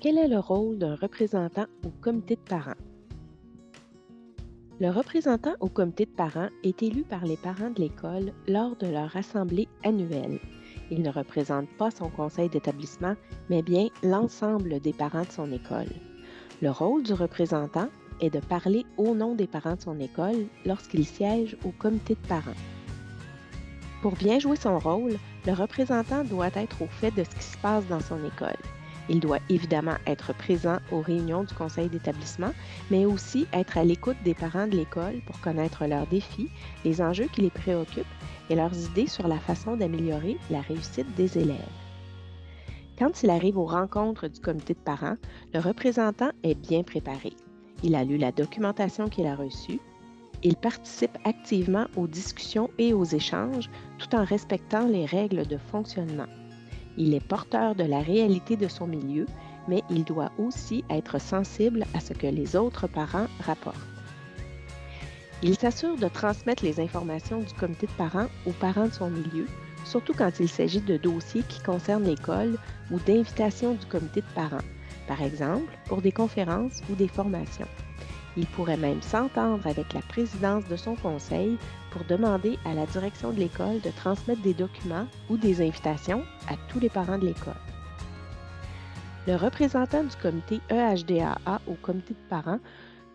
Quel est le rôle d'un représentant au comité de parents? Le représentant au comité de parents est élu par les parents de l'école lors de leur assemblée annuelle. Il ne représente pas son conseil d'établissement, mais bien l'ensemble des parents de son école. Le rôle du représentant est de parler au nom des parents de son école lorsqu'il siège au comité de parents. Pour bien jouer son rôle, le représentant doit être au fait de ce qui se passe dans son école. Il doit évidemment être présent aux réunions du conseil d'établissement, mais aussi être à l'écoute des parents de l'école pour connaître leurs défis, les enjeux qui les préoccupent et leurs idées sur la façon d'améliorer la réussite des élèves. Quand il arrive aux rencontres du comité de parents, le représentant est bien préparé. Il a lu la documentation qu'il a reçue. Il participe activement aux discussions et aux échanges tout en respectant les règles de fonctionnement. Il est porteur de la réalité de son milieu, mais il doit aussi être sensible à ce que les autres parents rapportent. Il s'assure de transmettre les informations du comité de parents aux parents de son milieu, surtout quand il s'agit de dossiers qui concernent l'école ou d'invitations du comité de parents, par exemple pour des conférences ou des formations. Il pourrait même s'entendre avec la présidence de son conseil pour demander à la direction de l'école de transmettre des documents ou des invitations à tous les parents de l'école. Le représentant du comité EHDAA au comité de parents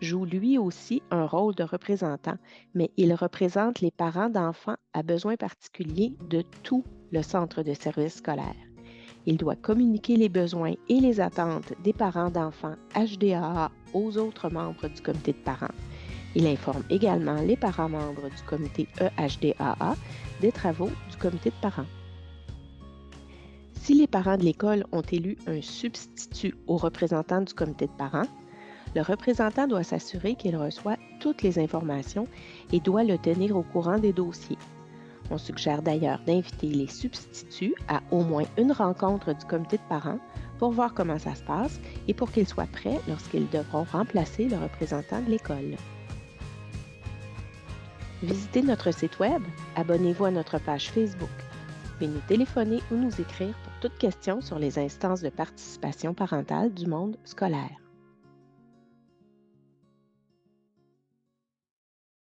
joue lui aussi un rôle de représentant, mais il représente les parents d'enfants à besoins particuliers de tout le centre de services scolaires. Il doit communiquer les besoins et les attentes des parents d'enfants HDAA aux autres membres du comité de parents. Il informe également les parents membres du comité EHDAA des travaux du comité de parents. Si les parents de l'école ont élu un substitut au représentant du comité de parents, le représentant doit s'assurer qu'il reçoit toutes les informations et doit le tenir au courant des dossiers. On suggère d'ailleurs d'inviter les substituts à au moins une rencontre du comité de parents pour voir comment ça se passe et pour qu'ils soient prêts lorsqu'ils devront remplacer le représentant de l'école. Visitez notre site Web, abonnez-vous à notre page Facebook. Vous pouvez nous téléphoner ou nous écrire pour toute question sur les instances de participation parentale du monde scolaire.